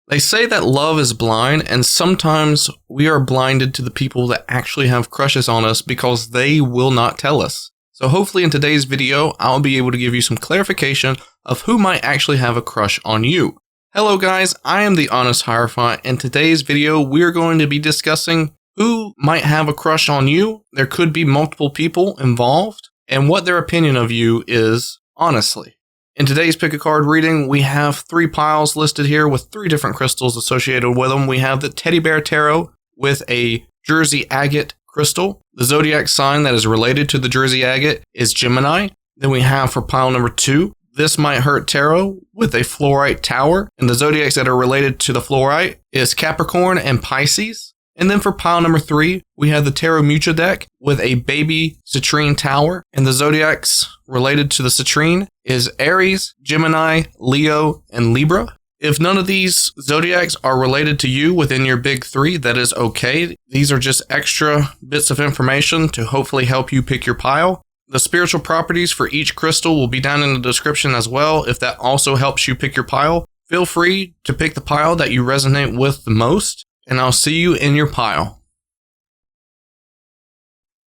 They say that love is blind, and sometimes we are blinded to the people that actually have crushes on us because they will not tell us. So hopefully in today's video, I'll be able to give you some clarification of who might actually have a crush on you. Hello guys, I am the Honest Hierophant. In today's video, we're going to be discussing who might have a crush on you. There could be multiple people involved, and what their opinion of you is, honestly. In today's pick a card reading, we have 3 piles listed here with 3 different crystals associated with them. We have the Teddy Bear Tarot with a Druzy Agate crystal. The zodiac sign that is related to the Druzy Agate is Gemini. Then we have for pile number 2, This Might Hurt Tarot with a Fluorite tower. And the zodiacs that are related to the Fluorite is Capricorn and Pisces. And then for pile number 3, we have the Tarot Mucha deck with a baby Citrine tower. And the zodiacs related to the Citrine is Aries, Gemini, Leo, and Libra. If none of these zodiacs are related to you within your big 3, that is okay. These are just extra bits of information to hopefully help you pick your pile. The spiritual properties for each crystal will be down in the description as well. If that also helps you pick your pile, feel free to pick the pile that you resonate with the most. And I'll see you in your pile.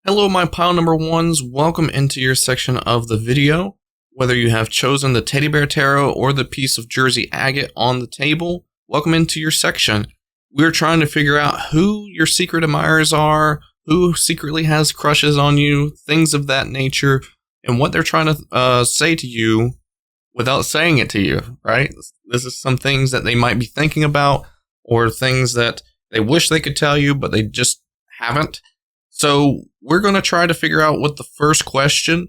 Hello, my pile number 1s. Welcome into your section of the video. Whether you have chosen the Teddy Bear Tarot or the piece of Druzy Agate on the table, welcome into your section. We're trying to figure out who your secret admirers are, who secretly has crushes on you, things of that nature, and what they're trying to say to you without saying it to you, right? This is some things that they might be thinking about, or things that they wish they could tell you, but they just haven't. So we're going to try to figure out with the first question,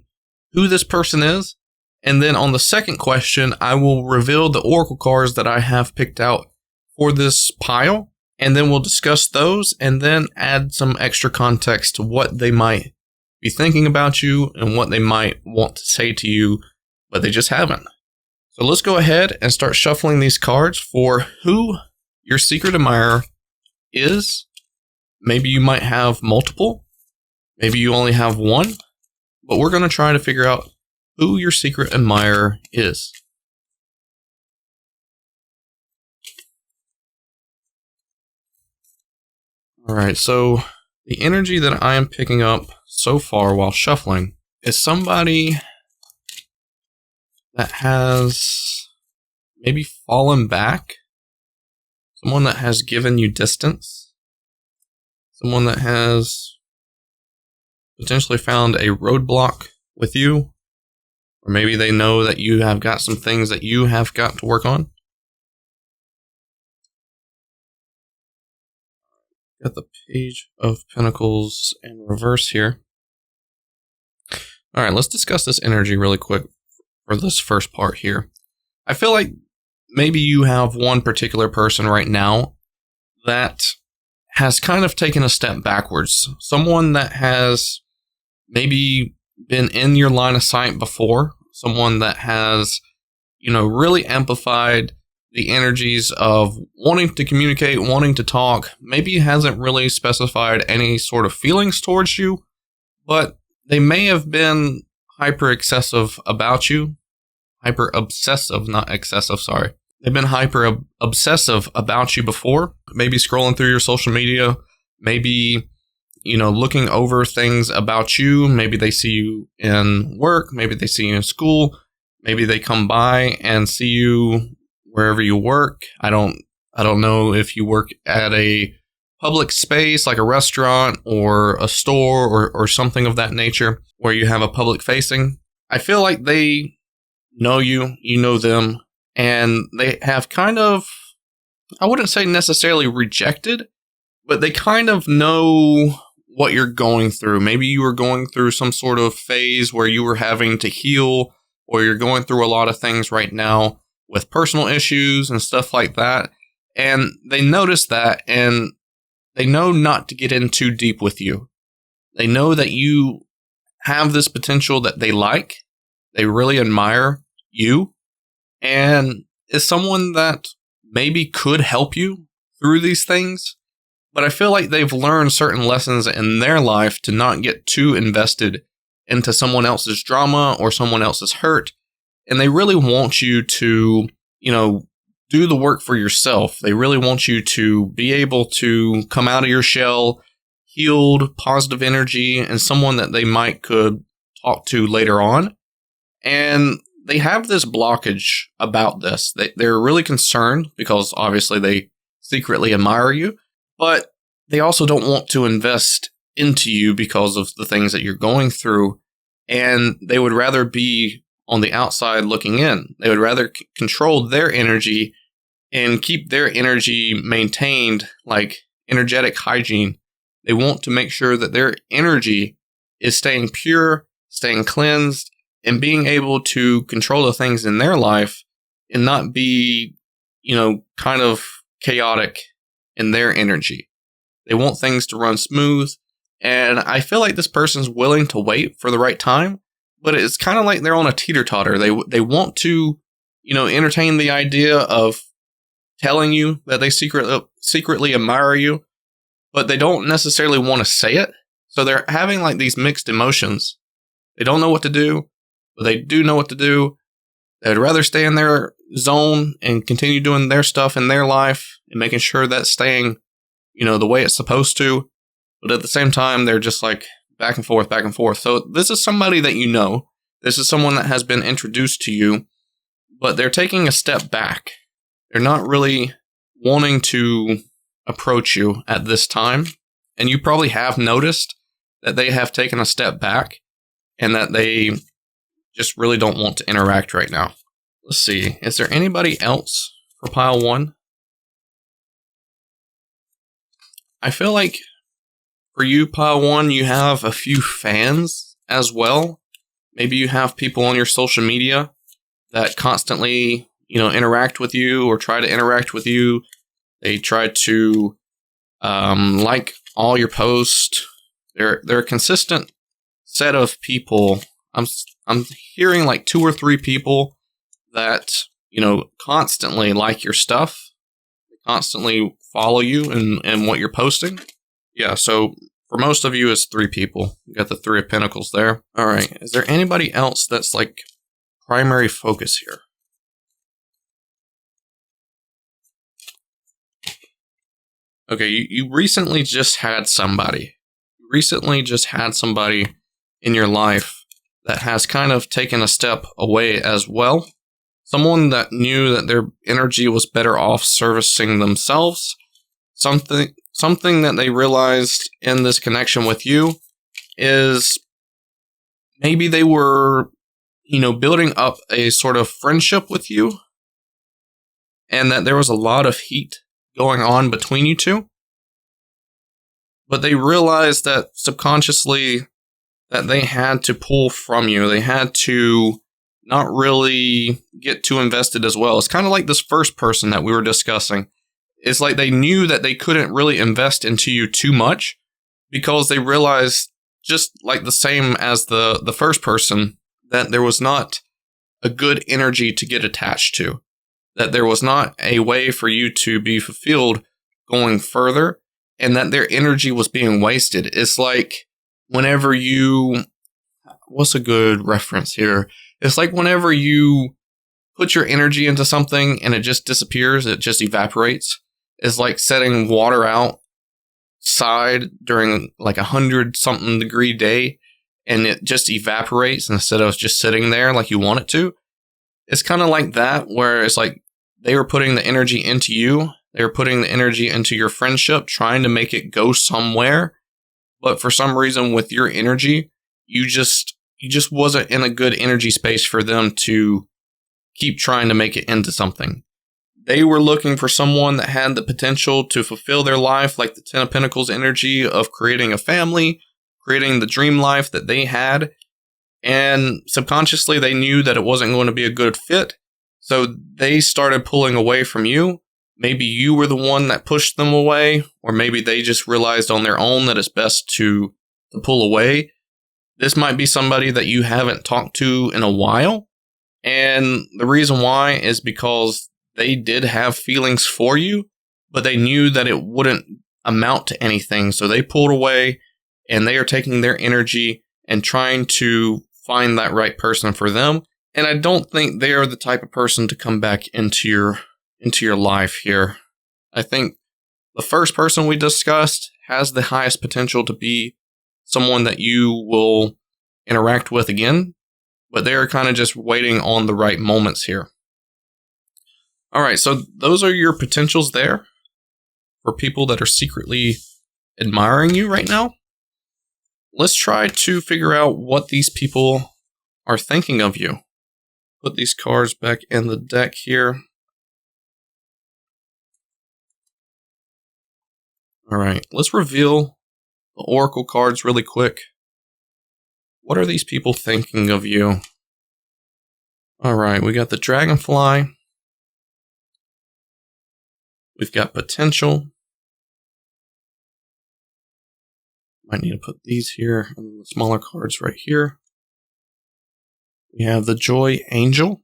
who this person is. And then on the second question, I will reveal the oracle cards that I have picked out for this pile. And then we'll discuss those and then add some extra context to what they might be thinking about you and what they might want to say to you, but they just haven't. So let's go ahead and start shuffling these cards for who your secret admirer is. Maybe you might have multiple. Maybe you only have one. But we're going to try to figure out who your secret admirer is. Alright, so the energy that I am picking up so far while shuffling is somebody that has maybe fallen back. Someone that has given you distance. Someone that has potentially found a roadblock with you. Or maybe they know that you have got some things that you have got to work on. Got the Page of Pentacles in reverse here. Alright, let's discuss this energy really quick for this first part here. I feel like maybe you have one particular person right now that has kind of taken a step backwards. Someone that has maybe been in your line of sight before. Someone that has, really amplified the energies of wanting to communicate, wanting to talk. Maybe hasn't really specified any sort of feelings towards you, but they may have been hyper excessive about you. Hyper obsessive, not excessive, sorry. They've been hyper obsessive about you before. Maybe scrolling through your social media. Maybe, looking over things about you. Maybe they see you in work. Maybe they see you in school. Maybe they come by and see you wherever you work. I don't know if you work at a public space like a restaurant or a store or something of that nature where you have a public facing. I feel like they know you, you know them, and they have kind of, I wouldn't say necessarily rejected, but they kind of know what you're going through. Maybe you were going through some sort of phase where you were having to heal, or you're going through a lot of things right now with personal issues and stuff like that. And they notice that, and they know not to get in too deep with you. They know that you have this potential that they like. They really admire you, and is someone that maybe could help you through these things. But I feel like they've learned certain lessons in their life to not get too invested into someone else's drama or someone else's hurt. And they really want you to, do the work for yourself. They really want you to be able to come out of your shell, healed, positive energy, and someone that they might could talk to later on. And they have this blockage about this. They're really concerned because obviously they secretly admire you, but they also don't want to invest into you because of the things that you're going through. And they would rather be on the outside looking in. They would rather control their energy and keep their energy maintained, like energetic hygiene. They want to make sure that their energy is staying pure, staying cleansed, and being able to control the things in their life and not be, kind of chaotic in their energy. They want things to run smooth. And I feel like this person's willing to wait for the right time, but it's kind of like they're on a teeter-totter. They want to, entertain the idea of telling you that they secretly admire you, but they don't necessarily want to say it. So they're having like these mixed emotions. They don't know what to do, but they do know what to do. They'd rather stay in their zone and continue doing their stuff in their life and making sure that's staying, the way it's supposed to. But at the same time, they're just like back and forth, back and forth. So this is somebody that you know. This is someone that has been introduced to you, but they're taking a step back. They're not really wanting to approach you at this time. And you probably have noticed that they have taken a step back and that they just really don't want to interact right now. Let's see. Is there anybody else for pile 1? I feel like for you, pile 1, you have a few fans as well. Maybe you have people on your social media that constantly, interact with you or try to interact with you. They try to like all your posts. They're a consistent set of people. I'm hearing like 2 or 3 people that, constantly like your stuff. They constantly follow you and what you're posting. Yeah, so for most of you, it's 3 people. You got the 3 of Pentacles there. All right. Is there anybody else that's like primary focus here? Okay, you recently just had somebody. You recently just had somebody in your life that has kind of taken a step away as well. Someone that knew that their energy was better off servicing themselves. Something that they realized in this connection with you is maybe they were, building up a sort of friendship with you, and that there was a lot of heat going on between you two. But they realized that subconsciously that they had to pull from you. They had to not really get too invested as well. It's kind of like this first person that we were discussing. It's like they knew that they couldn't really invest into you too much because they realized, just like the same as the first person, that there was not a good energy to get attached to. That there was not a way for you to be fulfilled going further, and that their energy was being wasted. It's like whenever you... What's a good reference here? It's like whenever you put your energy into something and it just disappears, it just evaporates. It's like setting water outside during like 100-something degree day and it just evaporates instead of just sitting there like you want it to. It's kind of like that, where it's like they were putting the energy into you. They were putting the energy into your friendship, trying to make it go somewhere. But for some reason with your energy, you just wasn't in a good energy space for them to keep trying to make it into something. They were looking for someone that had the potential to fulfill their life, like the 10 of Pentacles energy of creating a family, creating the dream life that they had. And subconsciously, they knew that it wasn't going to be a good fit. So they started pulling away from you. Maybe you were the one that pushed them away, or maybe they just realized on their own that it's best to pull away. This might be somebody that you haven't talked to in a while. And the reason why is because they did have feelings for you, but they knew that it wouldn't amount to anything. So they pulled away, and they are taking their energy and trying to find that right person for them. And I don't think they are the type of person to come back into into your life here. I think the first person we discussed has the highest potential to be someone that you will interact with again, but they're kind of just waiting on the right moments here. All right, so those are your potentials there for people that are secretly admiring you right now. Let's try to figure out what these people are thinking of you. Put these cards back in the deck here. All right, let's reveal the oracle cards really quick. What are these people thinking of you? All right, we got the dragonfly. We've got potential. Might need to put these here and the smaller cards right here. We have the joy angel.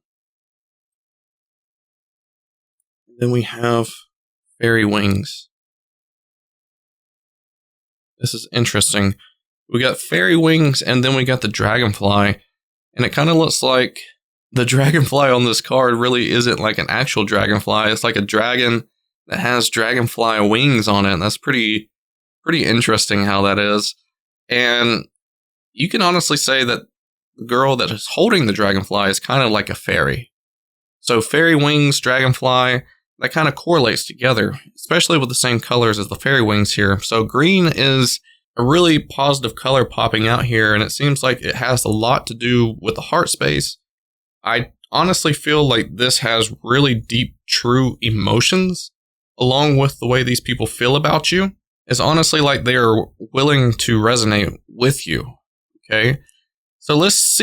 Then we have fairy wings. This is interesting. We got fairy wings and then we got the dragonfly. And it kind of looks like the dragonfly on this card really isn't like an actual dragonfly. It's like a dragon that has dragonfly wings on it. That's pretty interesting how that is. And you can honestly say that the girl that is holding the dragonfly is kind of like a fairy. So fairy wings, dragonfly, that kind of correlates together, especially with the same colors as the fairy wings here. So green is a really positive color popping out here, and it seems like it has a lot to do with the heart space. I honestly feel like this has really deep, true emotions, along with the way these people feel about you. It's honestly like they are willing to resonate with you, okay? So let's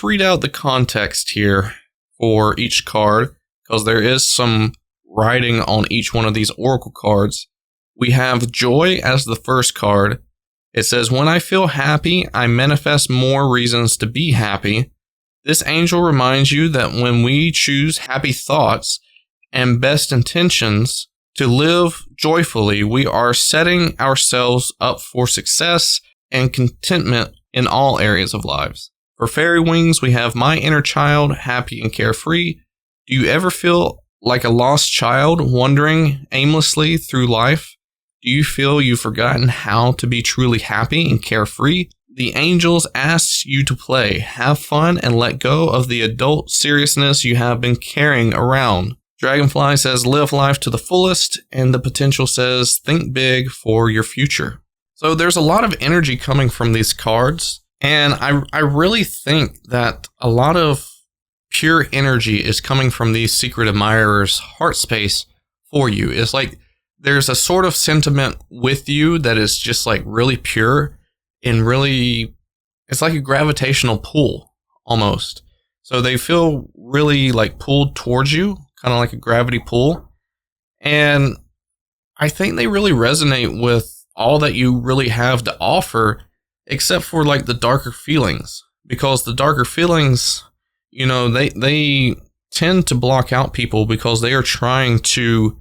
read out the context here for each card, because there is some writing on each one of these oracle cards. We have joy as the first card. It says, when I feel happy, I manifest more reasons to be happy. This angel reminds you that when we choose happy thoughts and best intentions to live joyfully, we are setting ourselves up for success and contentment in all areas of lives. For fairy wings, we have my inner child, happy and carefree. Do you ever feel like a lost child wandering aimlessly through life? Do you feel you've forgotten how to be truly happy and carefree? The angels ask you to play, have fun, and let go of the adult seriousness you have been carrying around. Dragonfly says live life to the fullest, and the potential says think big for your future. So there's a lot of energy coming from these cards, and I really think that a lot of pure energy is coming from these secret admirers' heart space for you. It's like there's a sort of sentiment with you that is just like really pure and really, it's like a gravitational pull almost. So they feel really like pulled towards you, kind of like a gravity pull. And I think they really resonate with all that you really have to offer, except for like the darker feelings, because the darker feelings, you know, they tend to block out people because they are trying to,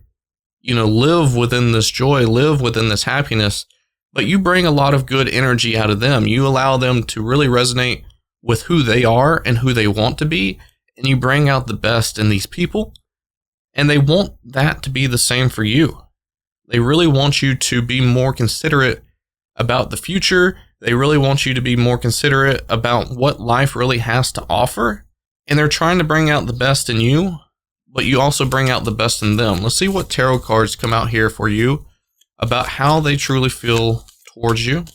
you know, live within this joy, live within this happiness, but you bring a lot of good energy out of them. You allow them to really resonate with who they are and who they want to be, and you bring out the best in these people, and they want that to be the same for you. They really want you to be more considerate about the future. They really want you to be more considerate about what life really has to offer. And they're trying to bring out the best in you, but you also bring out the best in them. Let's see what tarot cards come out here for you about how they truly feel towards you.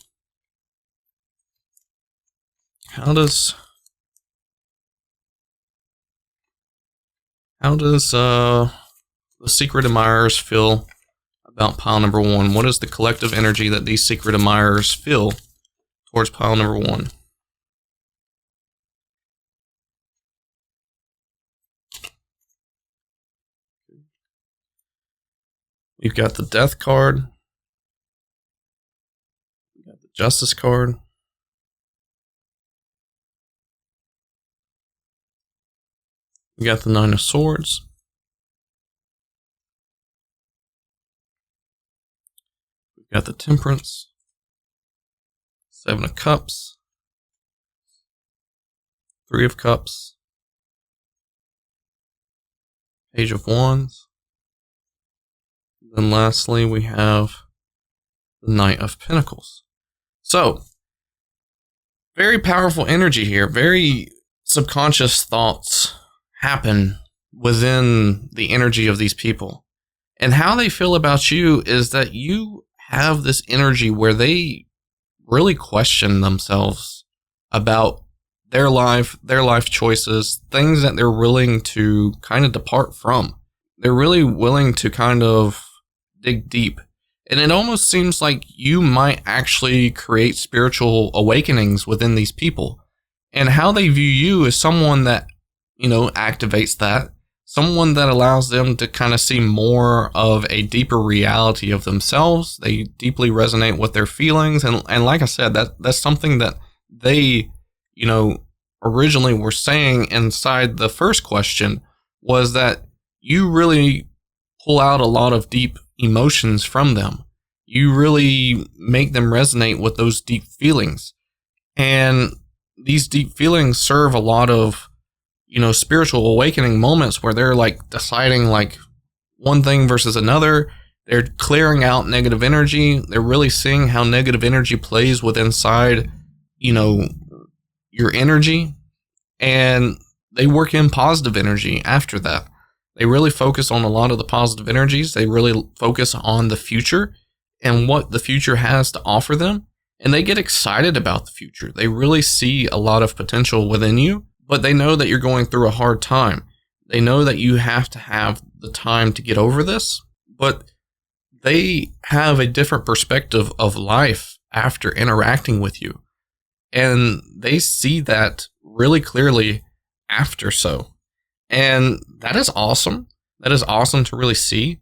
How does the secret admirers feel about pile number one? What is the collective energy that these secret admirers feel towards pile number one? We've got the Death card. We've got the Justice card. We got the Nine of Swords. We've got the Temperance. Seven of Cups. Three of Cups. Page of Wands. Then lastly, we have the Knight of Pentacles. So, very powerful energy here. Very subconscious thoughts happen within the energy of these people. And how they feel about you is that you have this energy where they really question themselves about their life choices, things that they're willing to kind of depart from. They're really willing to kind of dig deep. And it almost seems like you might actually create spiritual awakenings within these people. And how they view you is someone that, activates that. Someone that allows them to kind of see more of a deeper reality of themselves. They deeply resonate with their feelings. And like I said, that's something that they, originally were saying inside the first question was that you really pull out a lot of deep emotions from them. You really make them resonate with those deep feelings. And these deep feelings serve a lot of, spiritual awakening moments where they're like deciding like one thing versus another. They're clearing out negative energy. They're really seeing how negative energy plays with inside, your energy. And they work in positive energy after that. They really focus on a lot of the positive energies. They really focus on the future and what the future has to offer them. And they get excited about the future. They really see a lot of potential within you, but they know that you're going through a hard time. They know that you have to have the time to get over this, but they have a different perspective of life after interacting with you. And they see that really clearly after so. And that is awesome. That is awesome to really see.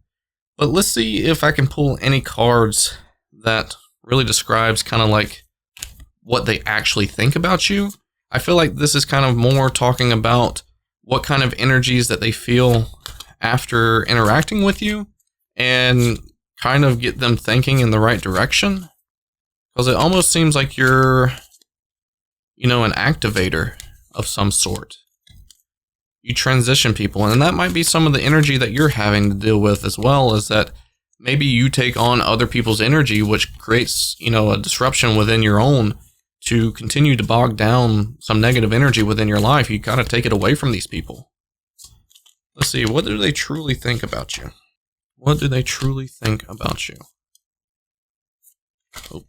But let's see if I can pull any cards that really describes kind of like what they actually think about you. I feel like this is kind of more talking about what kind of energies that they feel after interacting with you and kind of get them thinking in the right direction. Because it almost seems like you're, an activator of some sort. You transition people, and that might be some of the energy that you're having to deal with as well, is that maybe you take on other people's energy, which creates, a disruption within your own to continue to bog down some negative energy within your life. You gotta take it away from these people. Let's see, what do they truly think about you? What do they truly think about you? Oh.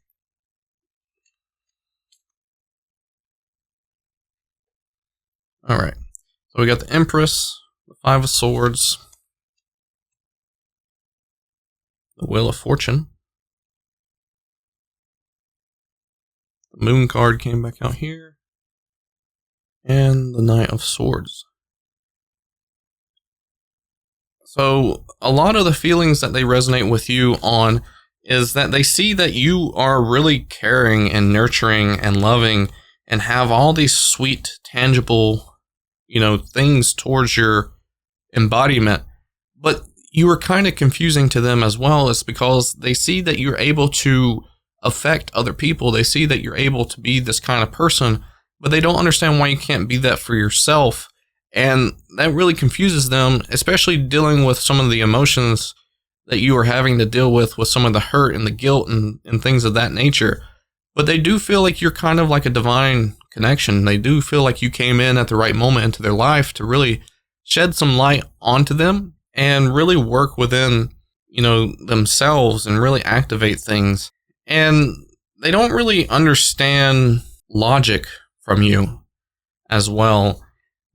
All right. So we got the Empress, the Five of Swords, the Wheel of Fortune. The Moon card came back out here. And the Knight of Swords. So a lot of the feelings that they resonate with you on is that they see that you are really caring and nurturing and loving and have all these sweet, tangible, things towards your embodiment. But you are kind of confusing to them as well. It's because they see that you're able to affect other people. They see that you're able to be this kind of person, but they don't understand why you can't be that for yourself. And that really confuses them, especially dealing with some of the emotions that you are having to deal with some of the hurt and the guilt and things of that nature. But they do feel like you're kind of like a divine connection. They do feel like you came in at the right moment into their life to really shed some light onto them and really work within, themselves and really activate things. And they don't really understand logic from you as well,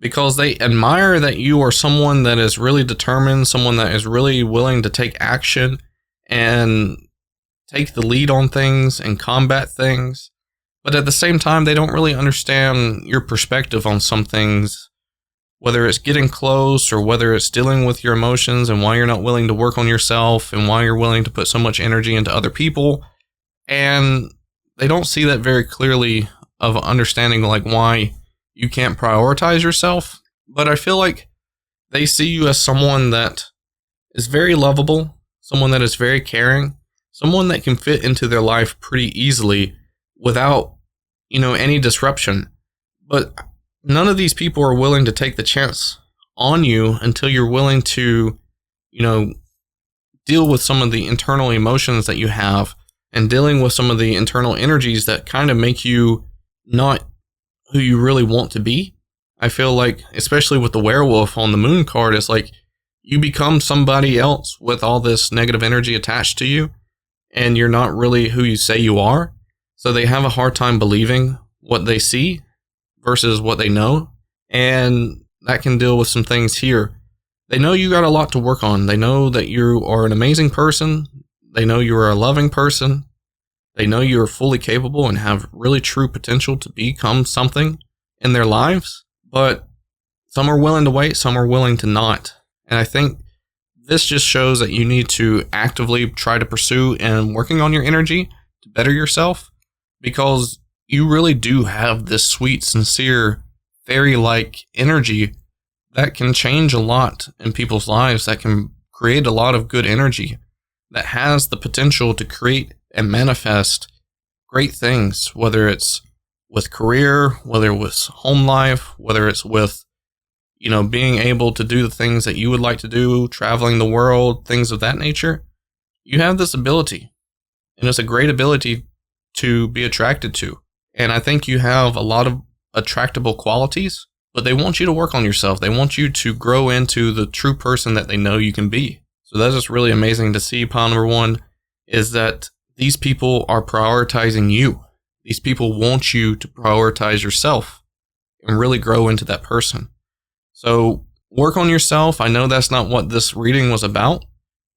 because they admire that you are someone that is really determined, someone that is really willing to take action and take the lead on things and combat things. But at the same time, they don't really understand your perspective on some things, whether it's getting close or whether it's dealing with your emotions and why you're not willing to work on yourself and why you're willing to put so much energy into other people. And they don't see that very clearly of understanding like why you can't prioritize yourself. But I feel like they see you as someone that is very lovable, someone that is very caring, someone that can fit into their life pretty easily without, any disruption. But none of these people are willing to take the chance on you until you're willing to, deal with some of the internal emotions that you have and dealing with some of the internal energies that kind of make you not who you really want to be. I feel like, especially with the werewolf on the moon card, it's like you become somebody else with all this negative energy attached to you, and you're not really who you say you are. So they have a hard time believing what they see versus what they know. And that can deal with some things here. They know you got a lot to work on. They know that you are an amazing person. They know you are a loving person. They know you are fully capable and have really true potential to become something in their lives. But some are willing to wait, some are willing to not. And I think this just shows that you need to actively try to pursue and working on your energy to better yourself, because you really do have this sweet, sincere, fairy-like energy that can change a lot in people's lives, that can create a lot of good energy, that has the potential to create and manifest great things, whether it's with career, whether it's with home life, whether it's with, being able to do the things that you would like to do, traveling the world, things of that nature. You have this ability, and it's a great ability to be attracted to. And I think you have a lot of attractable qualities, but they want you to work on yourself. They want you to grow into the true person that they know you can be. So that is really amazing to see. Pile number one is that these people are prioritizing you. These people want you to prioritize yourself and really grow into that person. So work on yourself. I know that's not what this reading was about.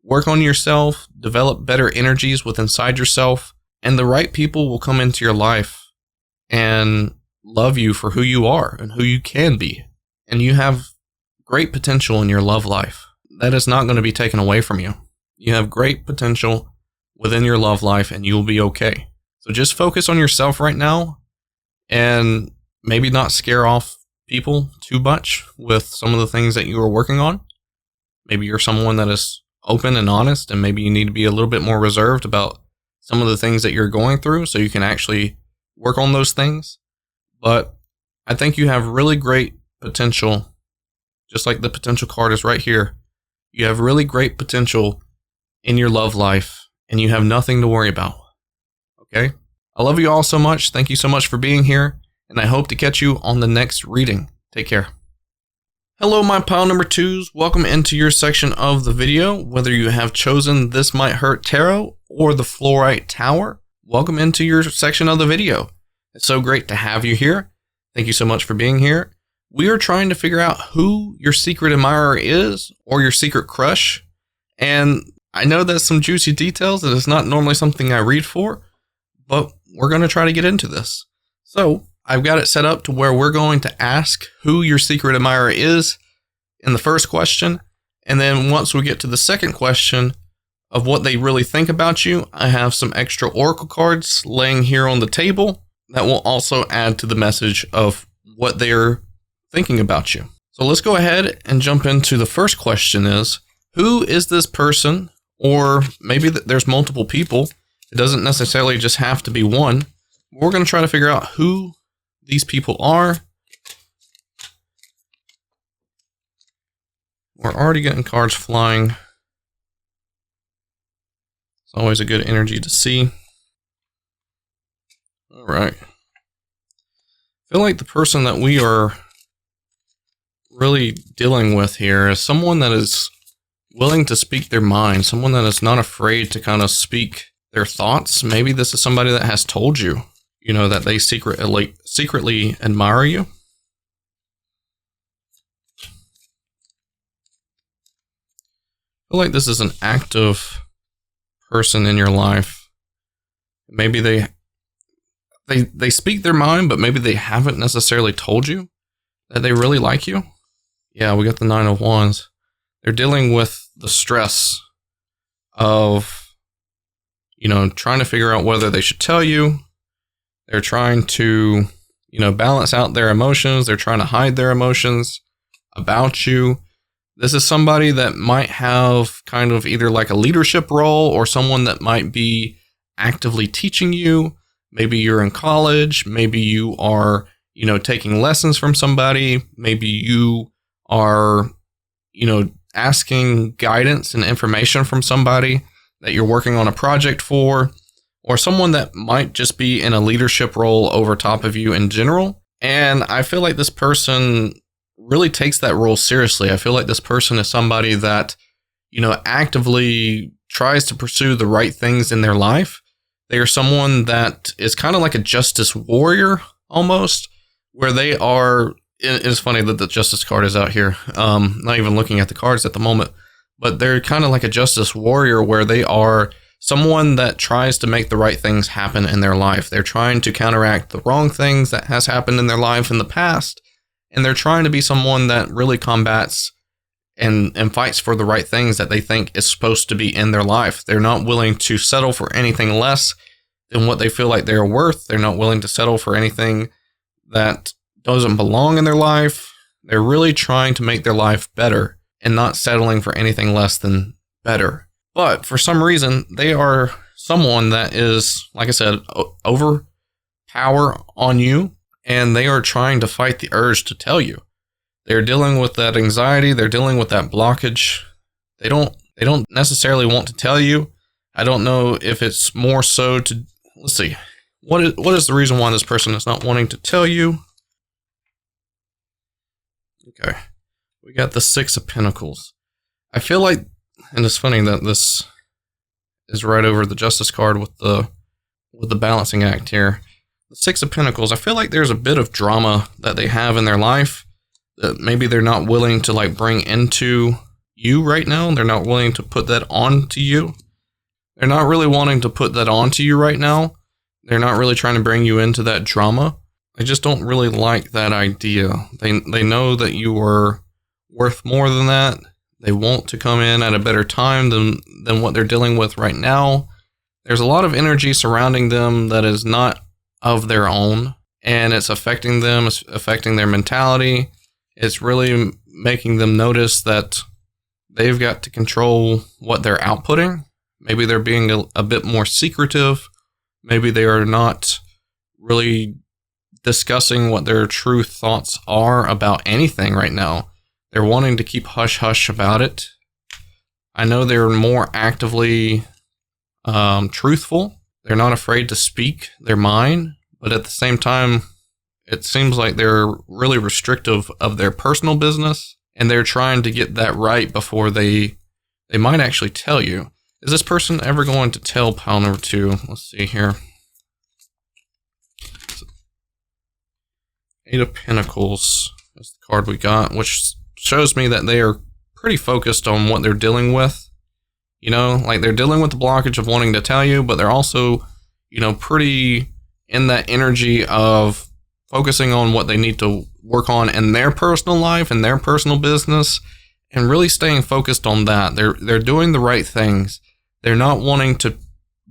Work on yourself, develop better energies within inside yourself, and the right people will come into your life and love you for who you are and who you can be. And you have great potential in your love life. That is not going to be taken away from you. You have great potential within your love life, and you'll be okay. So just focus on yourself right now, and maybe not scare off people too much with some of the things that you are working on. Maybe you're someone that is open and honest, and maybe you need to be a little bit more reserved about some of the things that you're going through so you can actually work on those things. But I think you have really great potential, just like the potential card is right here. You have really great potential in your love life, and you have nothing to worry about. Okay? I love you all so much. Thank you so much for being here, and I hope to catch you on the next reading. Take care. Hello, my pile number twos. Welcome into your section of the video. Whether you have chosen This Might Hurt Tarot or the Fluorite Tower, welcome into your section of the video. It's so great to have you here. Thank you so much for being here. We are trying to figure out who your secret admirer is, or your secret crush. And I know that's some juicy details that is not normally something I read for, but we're going to try to get into this. So I've got it set up to where we're going to ask who your secret admirer is in the first question. And then once we get to the second question of what they really think about you, I have some extra oracle cards laying here on the table that will also add to the message of what they're thinking about you. So let's go ahead and jump into the first question is, who is this person? Or maybe there's multiple people. It doesn't necessarily just have to be one. We're going to try to figure out who these people are. We're already getting cards flying. It's always a good energy to see. All right. I feel like the person that we are really dealing with here is someone that is willing to speak their mind, someone that is not afraid to kind of speak their thoughts. Maybe this is somebody that has told you, that they secretly admire you. I feel like this is an active person in your life. Maybe they speak their mind, but maybe they haven't necessarily told you that they really like you. Yeah, we got the 9 of Wands. They're dealing with the stress of, trying to figure out whether they should tell you. They're trying to, balance out their emotions. They're trying to hide their emotions about you. This is somebody that might have kind of either like a leadership role or someone that might be actively teaching you. Maybe you're in college. Maybe you are, taking lessons from somebody. Maybe you are, asking guidance and information from somebody that you're working on a project for, or someone that might just be in a leadership role over top of you in general. And I feel like this person really takes that role seriously. I feel like this person is somebody that, actively tries to pursue the right things in their life. They are someone that is kind of like a justice warrior almost, where they are. It's funny that the justice card is out here. Not even looking at the cards at the moment, but they're kind of like a justice warrior where they are someone that tries to make the right things happen in their life. They're trying to counteract the wrong things that has happened in their life in the past. And they're trying to be someone that really combats and fights for the right things that they think is supposed to be in their life. They're not willing to settle for anything less than what they feel like they're worth. They're not willing to settle for anything that doesn't belong in their life. They're really trying to make their life better and not settling for anything less than better. But for some reason, they are someone that is, like I said, overpower on you, and they are trying to fight the urge to tell you. They're dealing with that anxiety. They're dealing with that blockage. They don't necessarily want to tell you. I don't know if it's more so to, let's see, what is the reason why this person is not wanting to tell you? Okay, we got the Six of Pentacles. I feel like, and it's funny that this is right over the Justice card with the balancing act here. The Six of Pentacles, I feel like there's a bit of drama that they have in their life that maybe they're not willing to bring into you right now. They're not willing to put that onto you. They're not really wanting to put that onto you right now. They're not really trying to bring you into that drama. I just don't really like that idea. They know that you are worth more than that. They want to come in at a better time than what they're dealing with right now. There's a lot of energy surrounding them that is not of their own, and it's affecting them. It's affecting their mentality. It's really making them notice that they've got to control what they're outputting. Maybe they're being a bit more secretive. Maybe they are not really discussing what their true thoughts are about anything right now. They're wanting to keep hush-hush about it. I know they're more actively truthful. They're not afraid to speak their mind, but at the same time, it seems like they're really restrictive of their personal business, and they're trying to get that right before they might actually tell you. Is this person ever going to tell pile number 2? Let's see here. Eight of Pentacles is the card we got, which shows me that they are pretty focused on what they're dealing with. They're dealing with the blockage of wanting to tell you, but they're also, pretty in that energy of focusing on what they need to work on in their personal life and their personal business, and really staying focused on that. They're doing the right things. They're not wanting to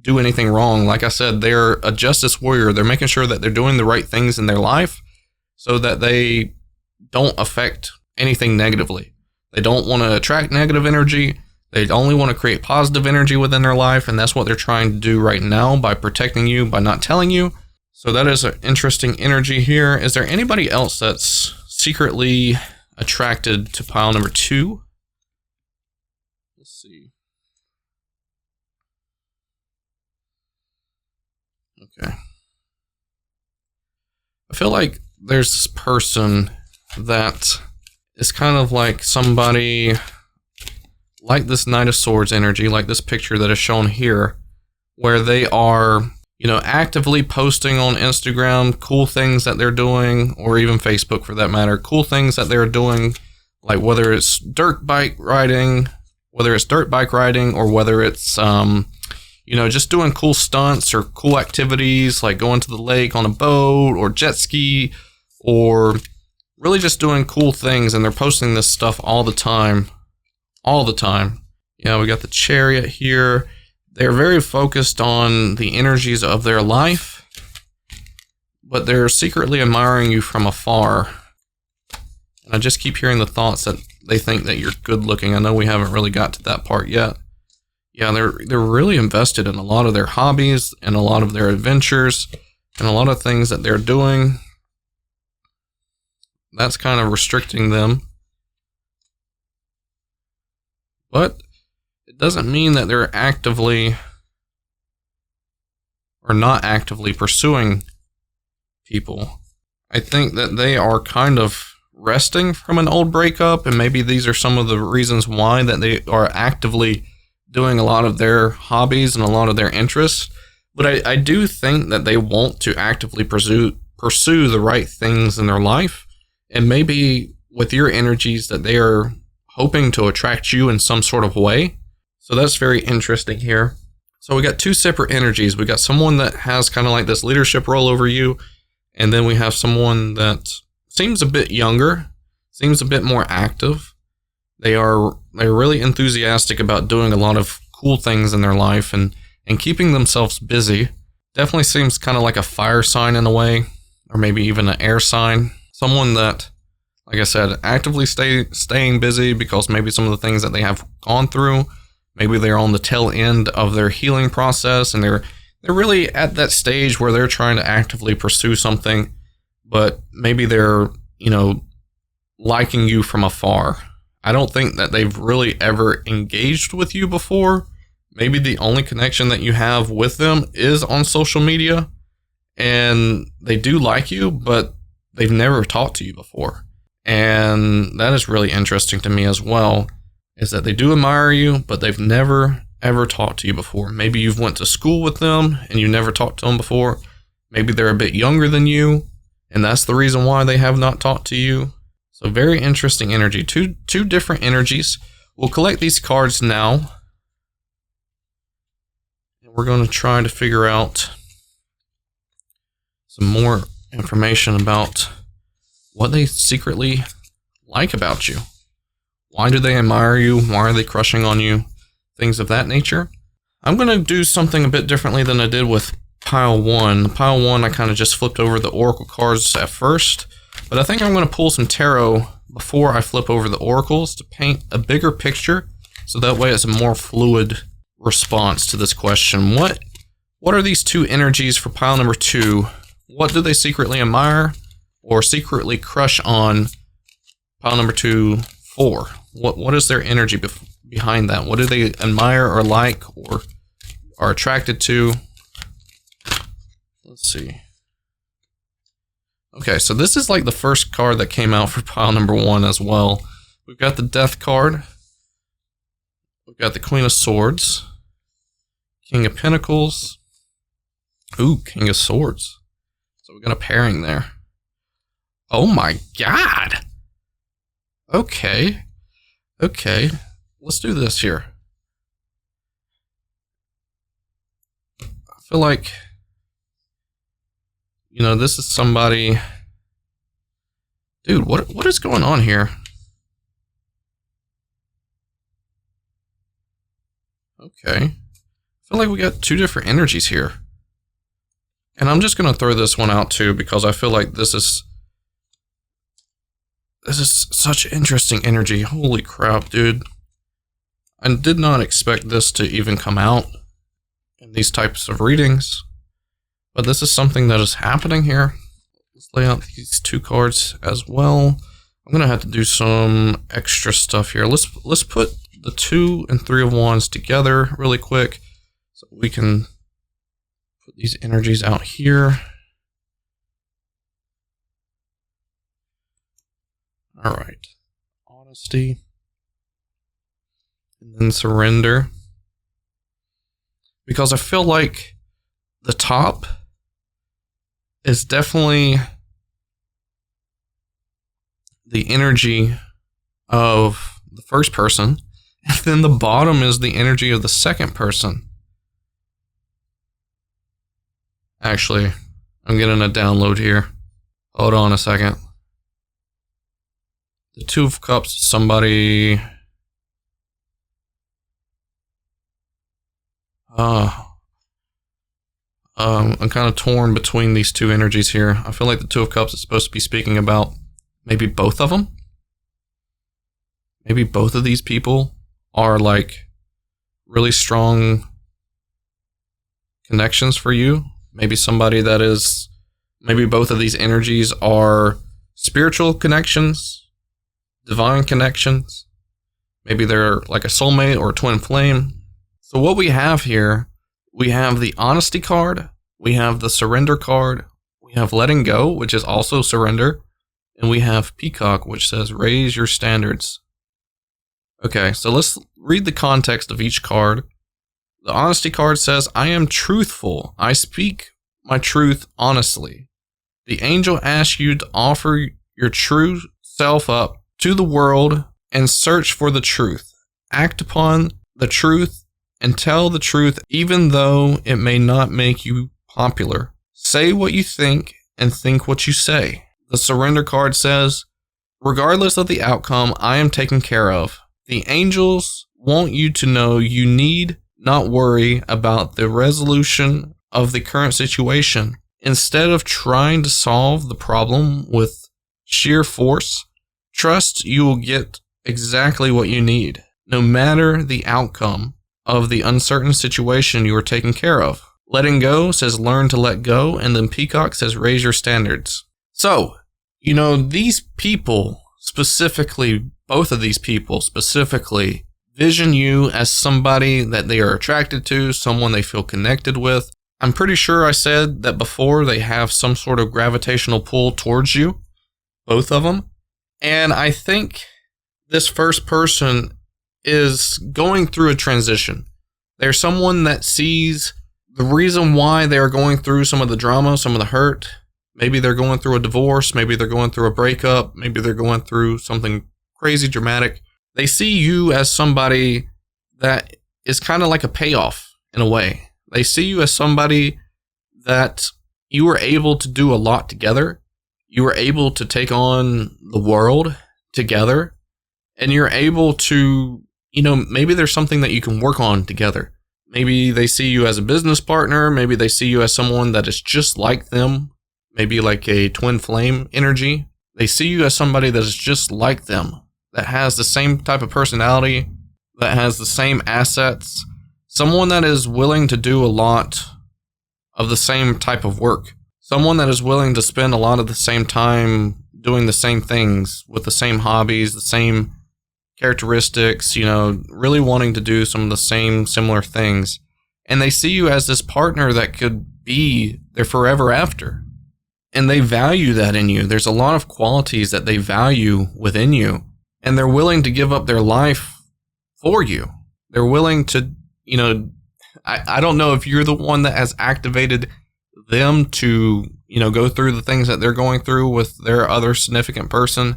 do anything wrong. Like I said, they're a justice warrior. They're making sure that they're doing the right things in their life so that they don't affect anything negatively. They don't want to attract negative energy. They only want to create positive energy within their life, and that's what they're trying to do right now by protecting you, by not telling you. So that is an interesting energy here. Is there anybody else that's secretly attracted to pile number 2? Let's see. Okay. I feel like there's this person that is kind of like somebody like this Knight of Swords energy, like this picture that is shown here, where they are, actively posting on Instagram cool things that they're doing, or even Facebook for that matter, cool things that they're doing, like whether it's dirt bike riding, or whether it's, just doing cool stunts or cool activities, like going to the lake on a boat or jet ski, or really just doing cool things, and they're posting this stuff all the time. Yeah, we got the Chariot here. They're very focused on the energies of their life, but they're secretly admiring you from afar. And I just keep hearing the thoughts that they think that you're good looking. I know we haven't really got to that part yet. Yeah, they're really invested in a lot of their hobbies and a lot of their adventures and a lot of things that they're doing. That's kind of restricting them. But it doesn't mean that they're actively or not actively pursuing people. I think that they are kind of resting from an old breakup, and maybe these are some of the reasons why that they are actively doing a lot of their hobbies and a lot of their interests. But I do think that they want to actively pursue the right things in their life, and maybe with your energies that they are hoping to attract you in some sort of way. So that's very interesting here. So we got two separate energies. We got someone that has kind of like this leadership role over you, and then we have someone that seems a bit younger, seems a bit more active. They're really enthusiastic about doing a lot of cool things in their life and keeping themselves busy. Definitely seems kind of like a fire sign in a way, or maybe even an air sign. Someone that, like I said, actively staying busy because maybe some of the things that they have gone through, maybe they're on the tail end of their healing process, and they're really at that stage where they're trying to actively pursue something, but maybe they're, liking you from afar. I don't think that they've really ever engaged with you before. Maybe the only connection that you have with them is on social media, and they do like you, but they've never talked to you before. And that is really interesting to me as well, is that they do admire you, but they've never ever talked to you before. Maybe you've went to school with them and you never talked to them before. Maybe they're a bit younger than you, and that's the reason why they have not talked to you. So very interesting energy. Two different energies. We'll collect these cards now, and we're going to try to figure out some more information about what they secretly like about you. Why do they admire you? Why are they crushing on you? Things of that nature. I'm going to do something a bit differently than I did with pile one. Pile one, I kind of just flipped over the oracle cards at first, but I think I'm going to pull some tarot before I flip over the oracles to paint a bigger picture, so that way it's a more fluid response to this question. What are these two energies for pile number 2? What do they secretly admire or secretly crush on pile number 2 for? What is their energy behind that? What do they admire or like or are attracted to? Let's see. Okay, so this is like the first card that came out for pile number 1 as well. We've got the Death card. We've got the Queen of Swords. King of Pentacles. Ooh, King of Swords. So we got a pairing there. Oh my god! Okay. Let's do this here. I feel like, this is somebody... Dude, what is going on here? Okay. I feel like we got 2 different energies here. And I'm just going to throw this one out too, because I feel like this is such interesting energy. Holy crap, dude. I did not expect this to even come out in these types of readings. But this is something that is happening here. Let's lay out these 2 cards as well. I'm going to have to do some extra stuff here. Let's put the 2 and 3 of Wands together really quick, so we can put these energies out here. All right. Honesty. And then surrender. Because I feel like the top is definitely the energy of the first person, and then the bottom is the energy of the second person. Actually, I'm getting a download here. Hold on a second. The 2 of Cups, somebody... I'm kind of torn between these 2 energies here. I feel like the 2 of Cups is supposed to be speaking about maybe both of them. Maybe both of these people are like really strong connections for you. Maybe somebody that is, maybe both of these energies are spiritual connections, divine connections. Maybe they're like a soulmate or a twin flame. So what we have here, we have the honesty card, we have the surrender card, we have letting go, which is also surrender, and we have peacock, which says raise your standards. Okay, so let's read the context of each card. The honesty card says, I am truthful. I speak my truth honestly. The angel asks you to offer your true self up to the world and search for the truth. Act upon the truth and tell the truth even though it may not make you popular. Say what you think and think what you say. The surrender card says, regardless of the outcome, I am taken care of. The angels want you to know you need not worry about the resolution of the current situation. Instead of trying to solve the problem with sheer force, trust you will get exactly what you need, no matter the outcome of the uncertain situation you are taking care of. Letting go says learn to let go, and then peacock says raise your standards. So, these people specifically, both of these people specifically, vision you as somebody that they are attracted to, someone they feel connected with. I'm pretty sure I said that before, they have some sort of gravitational pull towards you, both of them. And I think this first person is going through a transition. They're someone that sees the reason why they are going through some of the drama, some of the hurt. Maybe they're going through a divorce. Maybe they're going through a breakup. Maybe they're going through something crazy dramatic. They see you as somebody that is kind of like a payoff in a way. They see you as somebody that you were able to do a lot together. You were able to take on the world together. And you're able to, maybe there's something that you can work on together. Maybe they see you as a business partner. Maybe they see you as someone that is just like them. Maybe like a twin flame energy. They see you as somebody that is just like them, that has the same type of personality, that has the same assets. Someone that is willing to do a lot of the same type of work. Someone that is willing to spend a lot of the same time doing the same things with the same hobbies, the same characteristics, really wanting to do some of the same similar things. And they see you as this partner that could be their forever after. And they value that in you. There's a lot of qualities that they value within you. And they're willing to give up their life for you. They're willing to, I don't know if you're the one that has activated them to, go through the things that they're going through with their other significant person,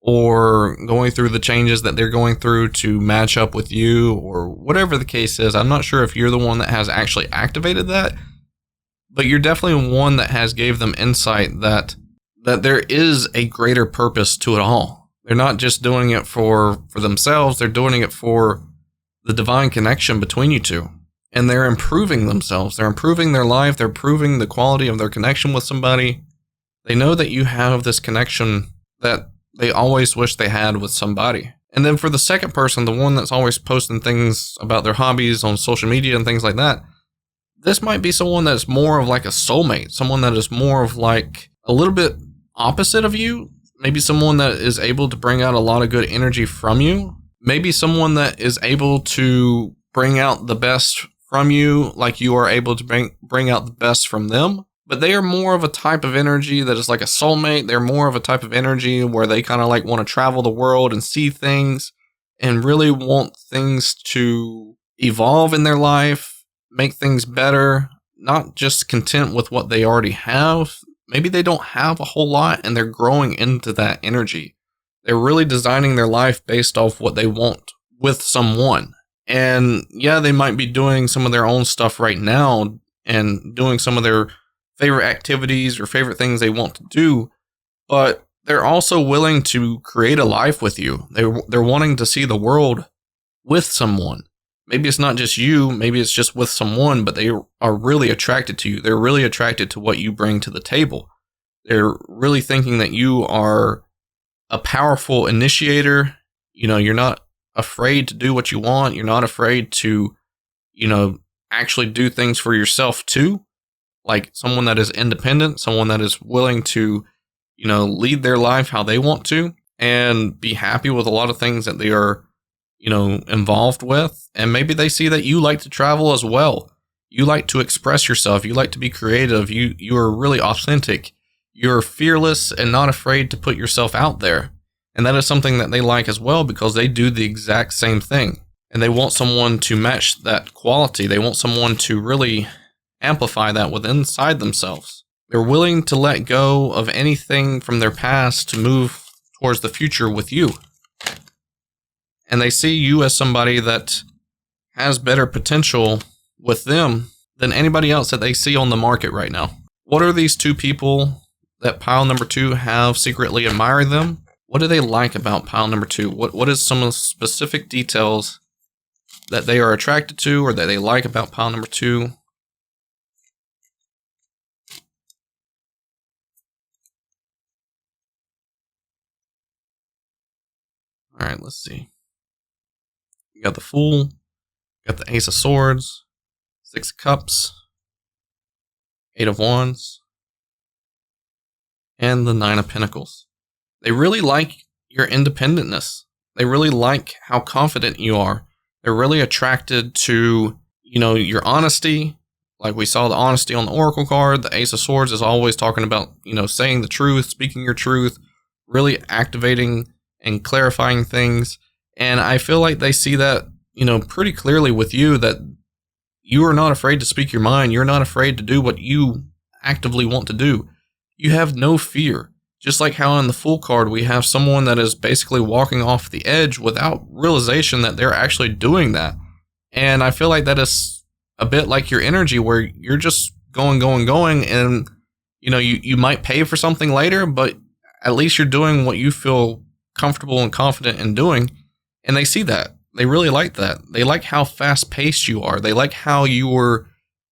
or going through the changes that they're going through to match up with you, or whatever the case is. I'm not sure if you're the one that has actually activated that, but you're definitely one that has gave them insight that there is a greater purpose to it all. They're not just doing it for themselves. They're doing it for the divine connection between you two. And they're improving themselves. They're improving their life. They're improving the quality of their connection with somebody. They know that you have this connection that they always wish they had with somebody. And then for the second person, the one that's always posting things about their hobbies on social media and things like that, this might be someone that's more of like a soulmate, someone that is more of like a little bit opposite of you. Maybe someone that is able to bring out a lot of good energy from you. Maybe someone that is able to bring out the best from you, like you are able to bring out the best from them. But they are more of a type of energy that is like a soulmate. They're more of a type of energy where they kind of like want to travel the world and see things and really want things to evolve in their life, make things better, not just content with what they already have. Maybe they don't have a whole lot and they're growing into that energy. They're really designing their life based off what they want with someone. And yeah, they might be doing some of their own stuff right now and doing some of their favorite activities or favorite things they want to do, but they're also willing to create a life with you. They're wanting to see the world with someone. Maybe it's not just you, maybe it's just with someone, but they are really attracted to you. They're really attracted to what you bring to the table. They're really thinking that you are a powerful initiator. You're not afraid to do what you want. You're not afraid to, actually do things for yourself too. Like someone that is independent, someone that is willing to, lead their life how they want to and be happy with a lot of things that they are, involved with. And maybe they see that you like to travel as well. You like to express yourself. You like to be creative. You are really authentic. You're fearless and not afraid to put yourself out there. And that is something that they like as well, because they do the exact same thing. And they want someone to match that quality. They want someone to really amplify that within inside themselves. They're willing to let go of anything from their past to move towards the future with you. And they see you as somebody that has better potential with them than anybody else that they see on the market right now. What are these two people that pile number 2 have secretly admire them? What do they like about pile number 2? What is some of the specific details that they are attracted to or that they like about pile number 2? All right, let's see. You got the Fool, got the Ace of Swords, 6 of Cups, 8 of Wands, and the 9 of Pentacles. They really like your independentness. They really like how confident you are. They're really attracted to, your honesty. Like we saw the honesty on the Oracle card. The Ace of Swords is always talking about, saying the truth, speaking your truth, really activating and clarifying things. And I feel like they see that, pretty clearly with you, that you are not afraid to speak your mind. You're not afraid to do what you actively want to do. You have no fear. Just like how in the Fool card, we have someone that is basically walking off the edge without realization that they're actually doing that. And I feel like that is a bit like your energy, where you're just going, and, you might pay for something later, but at least you're doing what you feel comfortable and confident in doing. And they see that. They really like that. They like how fast-paced you are. They like how you were,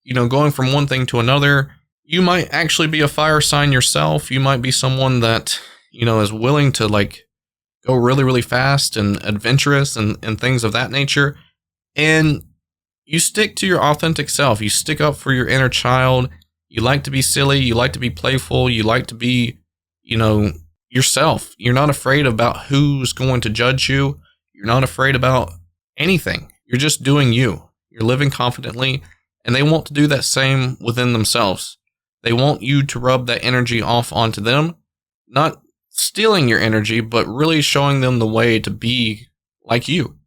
going from one thing to another. You might actually be a fire sign yourself. You might be someone that, is willing to go really, really fast and adventurous and things of that nature. And you stick to your authentic self. You stick up for your inner child. You like to be silly. You like to be playful. You like to be, yourself. You're not afraid about who's going to judge you. You're not afraid about anything. You're just doing you. You're living confidently. And they want to do that same within themselves. They want you to rub that energy off onto them, not stealing your energy, but really showing them the way to be like you,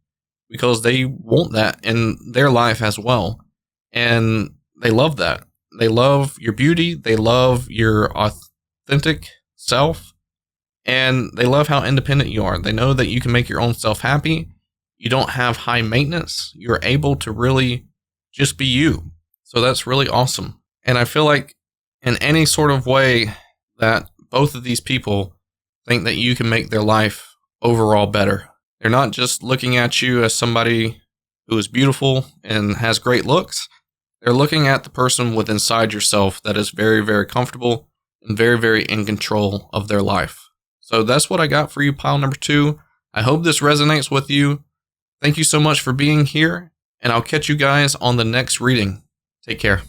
because they want that in their life as well. And they love that. They love your beauty. They love your authentic self, and they love how independent you are. They know that you can make your own self happy. You don't have high maintenance. You're able to really just be you. So that's really awesome. And I feel like in any sort of way that both of these people think that you can make their life overall better. They're not just looking at you as somebody who is beautiful and has great looks. They're looking at the person within inside yourself that is very, very comfortable and very, very in control of their life. So that's what I got for you, pile number 2. I hope this resonates with you. Thank you so much for being here, and I'll catch you guys on the next reading. Take care.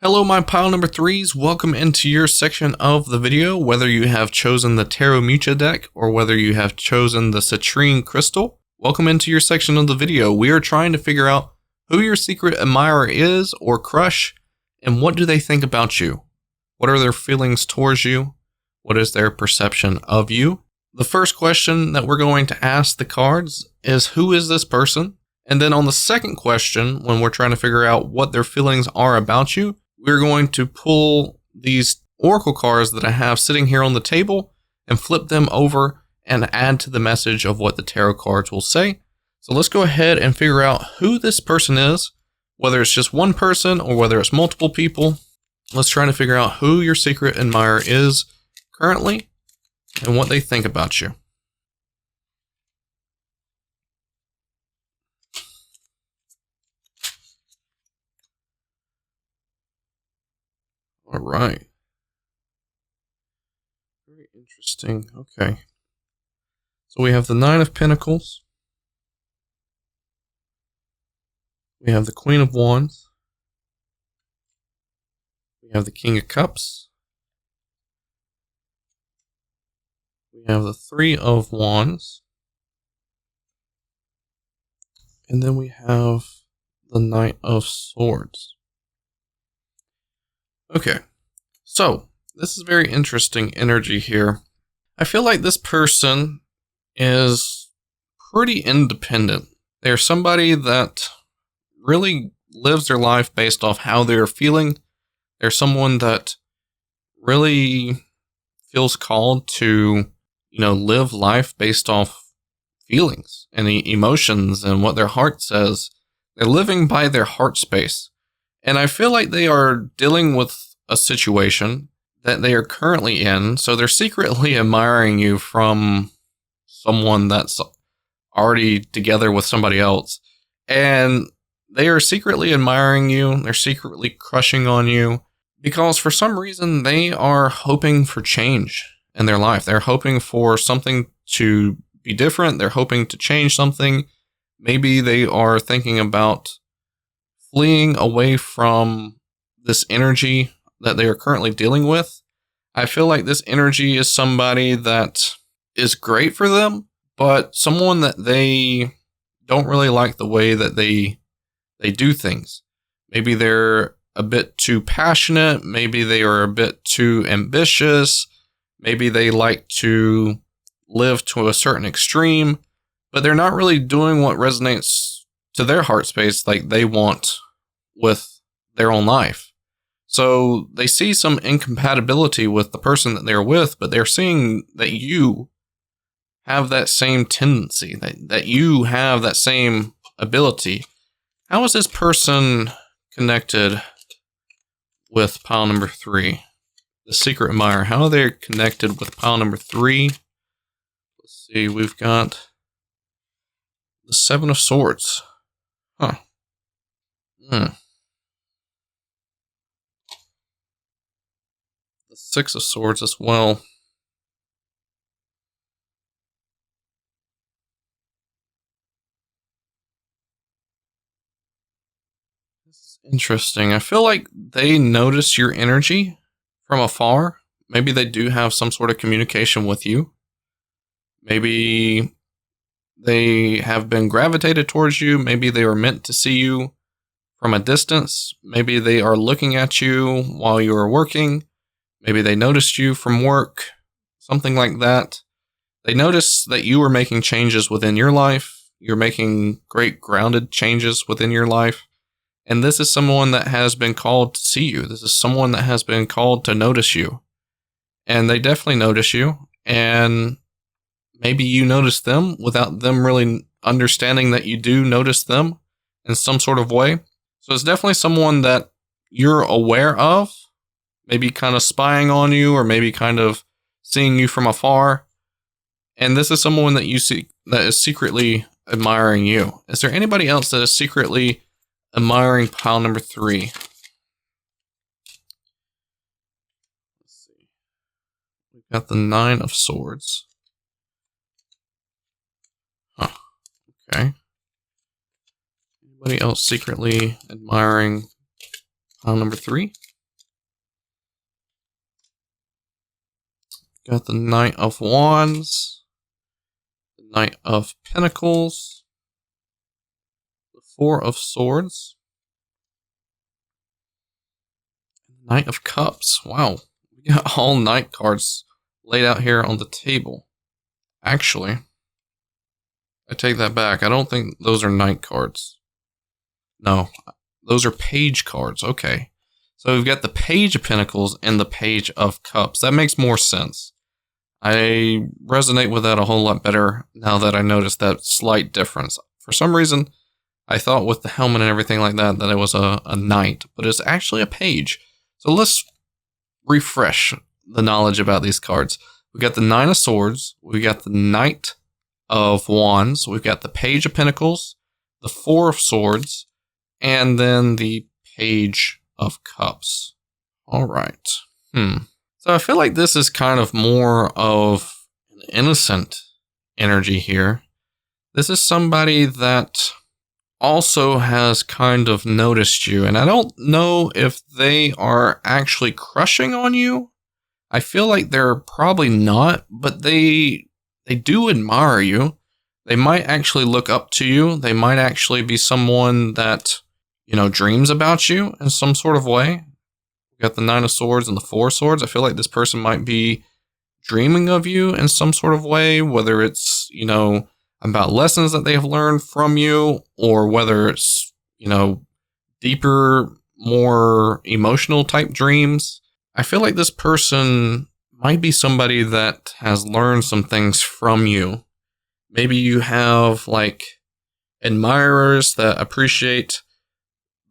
Hello, my pile number 3s. Welcome into your section of the video. Whether you have chosen the Tarot Mucha deck or whether you have chosen the Citrine crystal, welcome into your section of the video. We are trying to figure out who your secret admirer is or crush, and what do they think about you? What are their feelings towards you? What is their perception of you? The first question that we're going to ask the cards is, who is this person? And then on the second question, when we're trying to figure out what their feelings are about you, we're going to pull these oracle cards that I have sitting here on the table and flip them over and add to the message of what the tarot cards will say. So let's go ahead and figure out who this person is, whether it's just one person or whether it's multiple people. Let's try to figure out who your secret admirer is currently and what they think about you. All right. Very interesting. Okay. So we have the 9 of Pentacles. We have the Queen of Wands. We have the King of Cups. We have the 3 of Wands. And then we have the Knight of Swords. Okay, so this is very interesting energy here. I feel like this person is pretty independent. They're somebody that really lives their life based off how they're feeling. They're someone that really feels called to, live life based off feelings and the emotions and what their heart says. They're living by their heart space. And I feel like they are dealing with a situation that they are currently in. So they're secretly admiring you from someone that's already together with somebody else. And they are secretly admiring you. They're secretly crushing on you because for some reason they are hoping for change in their life. They're hoping for something to be different. They're hoping to change something. Maybe they are thinking about fleeing away from this energy that they are currently dealing with. I feel like this energy is somebody that is great for them, but someone that they don't really like the way that they do things. Maybe they're a bit too passionate. Maybe they are a bit too ambitious. Maybe they like to live to a certain extreme, but they're not really doing what resonates to their heart space like they want with their own life. So they see some incompatibility with the person that they're with, but they're seeing that you have that same tendency, that you have that same ability. How is this person connected with pile number 3? The secret admirer. How are they connected with pile number 3? Let's see. We've got the 7 of Swords. Huh. The 6 of Swords as well. This is interesting. I feel like they notice your energy from afar. Maybe they do have some sort of communication with you. Maybe they have been gravitated towards you. Maybe they were meant to see you from a distance. Maybe they are looking at you while you are working. Maybe they noticed you from work. Something like that. They notice that you are making changes within your life. You're making great grounded changes within your life. And this is someone that has been called to see you. This is someone that has been called to notice you. And they definitely notice you. And maybe you notice them without them really understanding that you do notice them in some sort of way. So it's definitely someone that you're aware of, maybe kind of spying on you or maybe kind of seeing you from afar. And this is someone that you see that is secretly admiring you. Is there anybody else that is secretly admiring pile number 3? Let's see. We've got the 9 of Swords. Huh. Okay. Anybody else secretly admiring pile number 3? Got the Knight of Wands. The Knight of Pentacles. The 4 of Swords. Knight of Cups. Wow. We got all Knight cards laid out here on the table. Actually, I take that back. I don't think those are Knight cards. No, those are Page cards. Okay. So we've got the Page of Pentacles and the Page of Cups. That makes more sense. I resonate with that a whole lot better now that I noticed that slight difference. For some reason, I thought with the helmet and everything like that it was a knight, but it's actually a page. So let's refresh the knowledge about these cards. We got the 9 of Swords. We got the Knight of Wands. We've got the Page of Pentacles, the 4 of Swords, and then the Page of Cups. All right. So I feel like this is kind of more of an innocent energy here. This is somebody that also has kind of noticed you. And I don't know if they are actually crushing on you. I feel like they're probably not, but they do admire you. they might actually look up to you. They might actually be someone that, dreams about you in some sort of way. We got the 9 of Swords and the 4 of Swords. I feel like this person might be dreaming of you in some sort of way, whether it's, about lessons that they have learned from you, or whether it's, deeper, more emotional type dreams. I feel like this person might be somebody that has learned some things from you. Maybe you have admirers that appreciate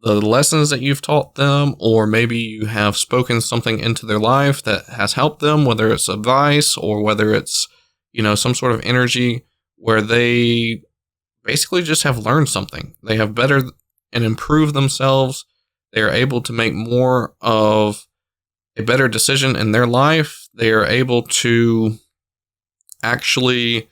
the lessons that you've taught them, or maybe you have spoken something into their life that has helped them, whether it's advice or whether it's, some sort of energy where they basically just have learned something. They have better and improved themselves. They are able to make more of a better decision in their life. They are able to actually,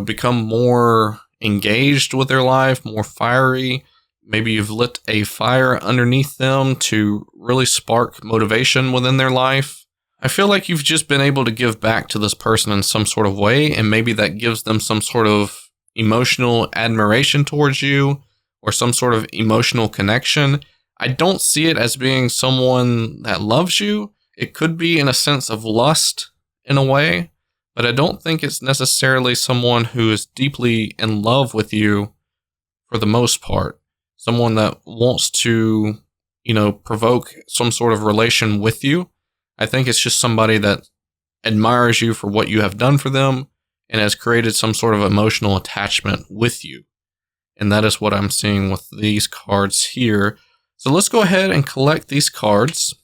become more engaged with their life, more fiery. Maybe you've lit a fire underneath them to really spark motivation within their life. I feel like you've just been able to give back to this person in some sort of way, and maybe that gives them some sort of emotional admiration towards you or some sort of emotional connection. I don't see it as being someone that loves you. It could be in a sense of lust in a way, but I don't think it's necessarily someone who is deeply in love with you for the most part. Someone that wants to, provoke some sort of relation with you. I think it's just somebody that admires you for what you have done for them and has created some sort of emotional attachment with you. And that is what I'm seeing with these cards here. So let's go ahead and collect these cards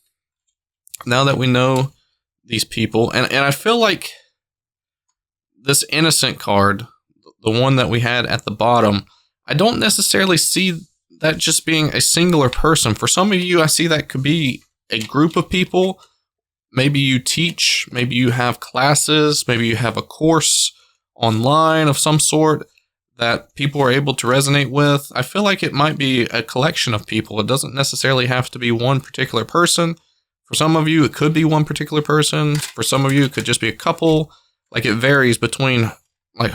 now that we know these people. And I feel like this innocent card, the one that we had at the bottom, I don't necessarily see that just being a singular person. For some of you, I see that could be a group of people. Maybe you teach, maybe you have classes, maybe you have a course online of some sort that people are able to resonate with. I feel like it might be a collection of people. It doesn't necessarily have to be one particular person. For some of you, it could be one particular person. For some of you, it could just be a couple. It varies between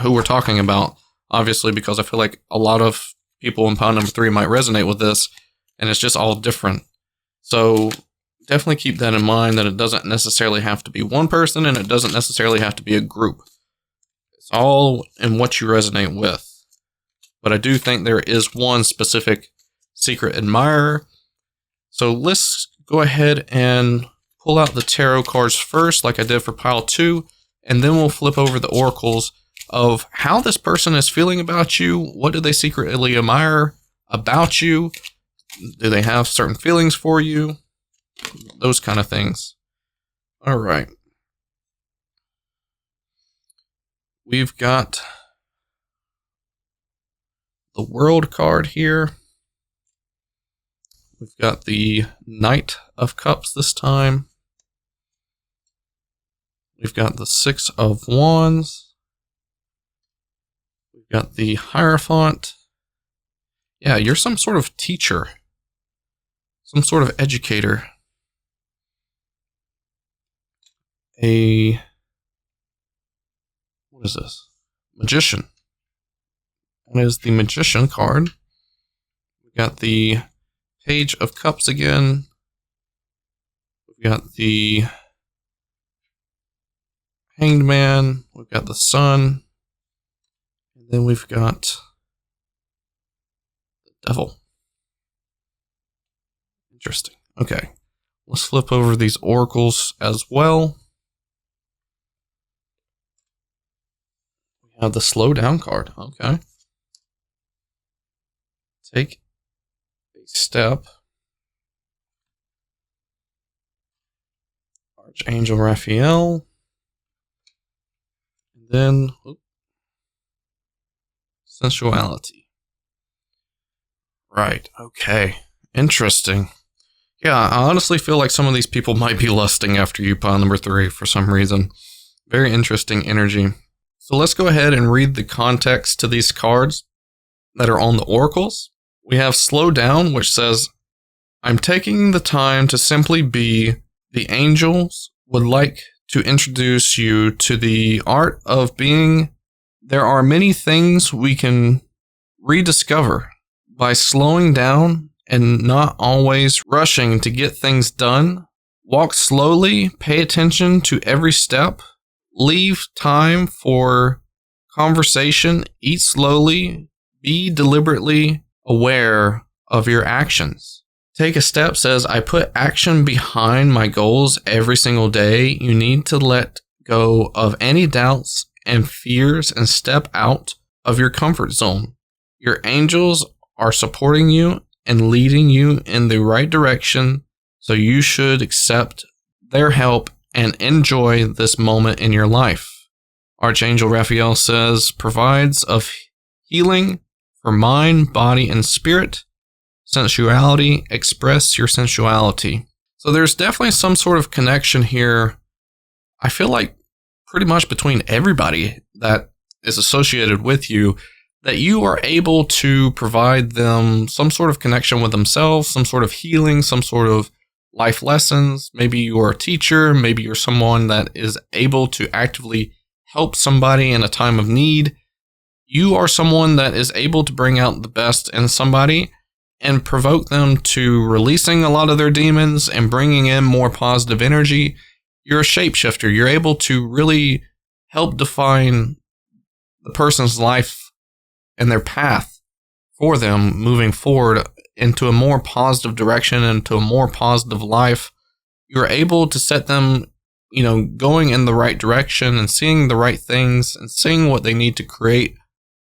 who we're talking about, obviously, because I feel like a lot of people in pile number 3 might resonate with this, and it's just all different. So definitely keep that in mind, that it doesn't necessarily have to be one person, and it doesn't necessarily have to be a group. It's all in what you resonate with. But I do think there is one specific secret admirer. So let's go ahead and pull out the tarot cards first, like I did for pile 2, and then we'll flip over the oracles of how this person is feeling about you. What do they secretly admire about you? Do they have certain feelings for you? Those kind of things. All right. We've got the World card here. We've got the Knight of Cups this time. We've got the 6 of Wands. We've got the Hierophant. Yeah, you're some sort of teacher. Some sort of educator. What is this? Magician. That is the Magician card. We've got the Page of Cups again. We've got the Hanged Man. We've got the Sun. And then we've got the Devil. Interesting. Okay. Let's flip over these oracles as well. We have the Slow Down card. Okay. Take a step. Archangel Raphael. And then sensuality. Right. Okay. Interesting. Yeah, I honestly feel like some of these people might be lusting after you, pile number 3, for some reason. Very interesting energy. So let's go ahead and read the context to these cards that are on the oracles. We have Slow Down, which says, I'm taking the time to simply be. The angels would like to introduce you to the art of being there are many things we can rediscover by slowing down and not always rushing to get things done. Walk slowly, pay attention to every step, leave time for conversation, eat slowly, be deliberately aware of your actions. Take a step says, I put action behind my goals every single day. You need to let go of any doubts and fears and step out of your comfort zone. Your angels are supporting you and leading you in the right direction, so you should accept their help and enjoy this moment in your life. Archangel Raphael says, provides of healing for mind, body, and spirit. Sensuality, express your sensuality. So there's definitely some sort of connection here, I feel like pretty much between everybody that is associated with you, that you are able to provide them some sort of connection with themselves, some sort of healing, some sort of life lessons. Maybe you're a teacher, maybe you're someone that is able to actively help somebody in a time of need. You are someone that is able to bring out the best in somebody and provoke them to releasing a lot of their demons and bringing in more positive energy. You're a shapeshifter. You're able to really help define the person's life and their path for them moving forward into a more positive direction, into a more positive life. You're able to set them, going in the right direction and seeing the right things and seeing what they need to create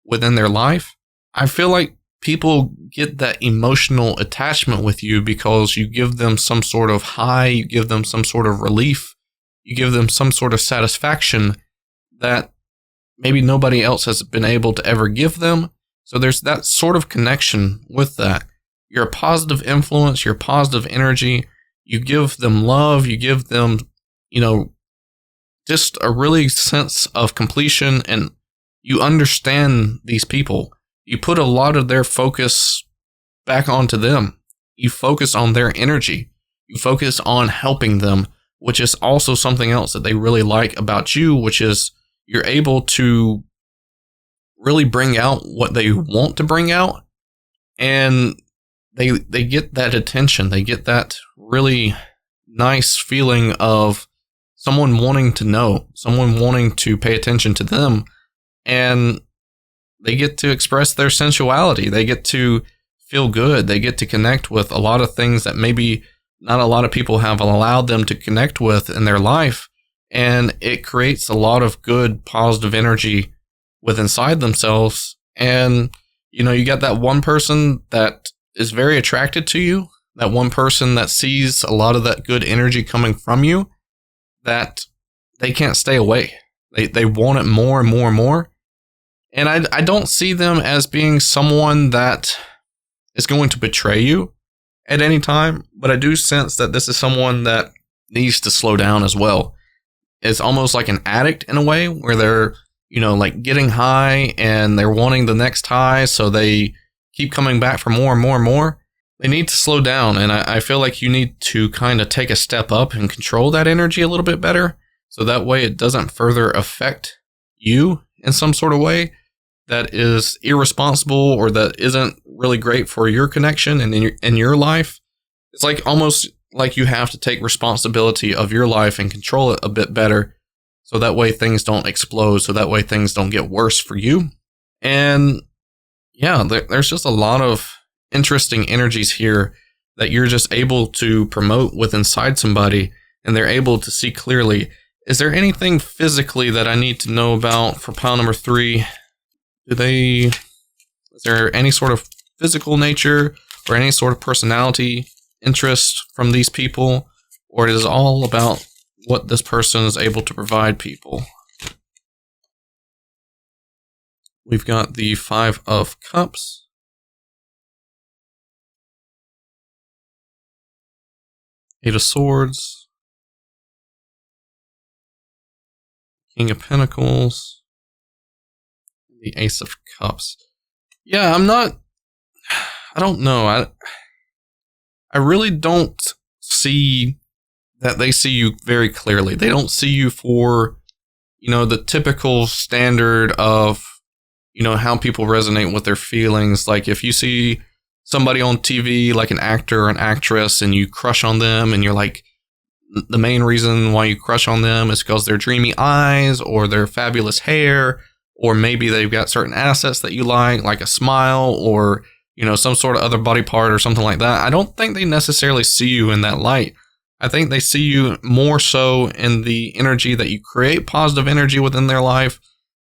within their life. I feel like people get that emotional attachment with you because you give them some sort of high, you give them some sort of relief, you give them some sort of satisfaction that maybe nobody else has been able to ever give them. So there's that sort of connection with that. You're a positive influence, you're positive energy, you give them love, you give them, just a really sense of completion, and you understand these people. You put a lot of their focus back onto them. You focus on their energy. You focus on helping them, which is also something else that they really like about you, which is you're able to really bring out what they want to bring out, and they get that attention. They get that really nice feeling of someone wanting to know, someone wanting to pay attention to them, and they get to express their sensuality. They get to feel good. They get to connect with a lot of things that maybe not a lot of people have allowed them to connect with in their life. And it creates a lot of good, positive energy with inside themselves. And, you got that one person that is very attracted to you, that one person that sees a lot of that good energy coming from you, that they can't stay away. They want it more and more and more. And I don't see them as being someone that is going to betray you at any time, but I do sense that this is someone that needs to slow down as well. It's almost like an addict in a way, where they're, like getting high and they're wanting the next high, so they keep coming back for more and more and more. They need to slow down, and I feel like you need to kind of take a step up and control that energy a little bit better, so that way it doesn't further affect you in some sort of way that is irresponsible or that isn't really great for your connection and in your life. It's like almost like you have to take responsibility of your life and control it a bit better, so that way things don't explode, so that way things don't get worse for you. And yeah, there's just a lot of interesting energies here that you're just able to promote with inside somebody, and they're able to see clearly. Is there anything physically that I need to know about for pile number 3? Is there any sort of physical nature or any sort of personality interest from these people, or it is all about what this person is able to provide people? We've got the 5 of Cups, Eight of Swords, King of Pentacles, the Ace of Cups. Yeah, I don't know. I really don't see that they see you very clearly. They don't see you for, the typical standard of how people resonate with their feelings. Like if you see somebody on TV, like an actor or an actress, and you crush on them, and you're like, the main reason why you crush on them is because their dreamy eyes or their fabulous hair, or maybe they've got certain assets that you like a smile or, some sort of other body part or something like that. I don't think they necessarily see you in that light. I think they see you more so in the energy that you create positive energy within their life.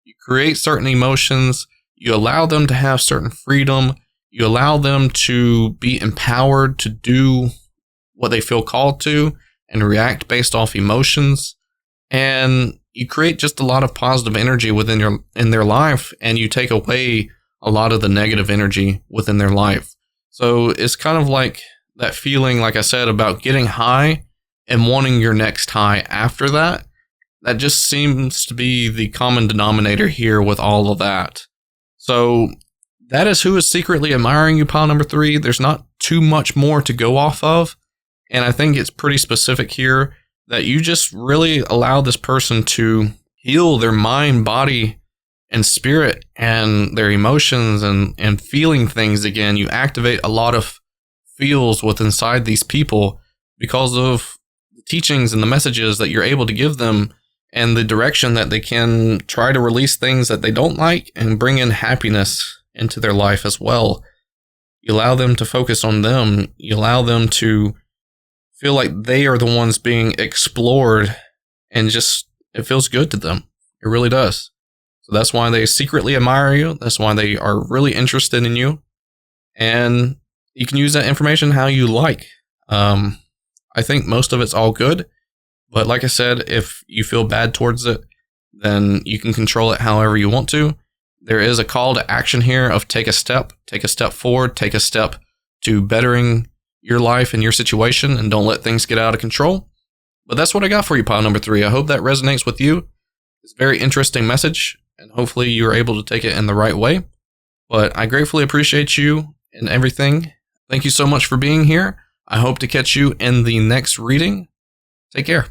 You create certain emotions. You allow them to have certain freedom. You allow them to be empowered to do what they feel called to and react based off emotions. And you create just a lot of positive energy in their life, and you take away a lot of the negative energy within their life. So it's kind of like that feeling, like I said, about getting high and wanting your next high after that. That just seems to be the common denominator here with all of that. So that is who is secretly admiring you, pile number 3. There's not too much more to go off of. And I think it's pretty specific here that you just really allow this person to heal their mind, body, and spirit and their emotions and feeling things again. You activate a lot of feels within inside these people because of the teachings and the messages that you're able to give them and the direction that they can try to release things that they don't like and bring in happiness into their life as well. You allow them to focus on them. You allow them to feel like they are the ones being explored, and just it feels good to them. It really does. So that's why they secretly admire you. That's why they are really interested in you. And you can use that information how you like. I think most of it's all good. But like I said, if you feel bad towards it, then you can control it however you want to. There is a call to action here of take a step forward, take a step to bettering your life and your situation, and don't let things get out of control. But that's what I got for you, pile number 3. I hope that resonates with you. It's a very interesting message, and hopefully you are able to take it in the right way. But I gratefully appreciate you and everything. Thank you so much for being here. I hope to catch you in the next reading. Take care.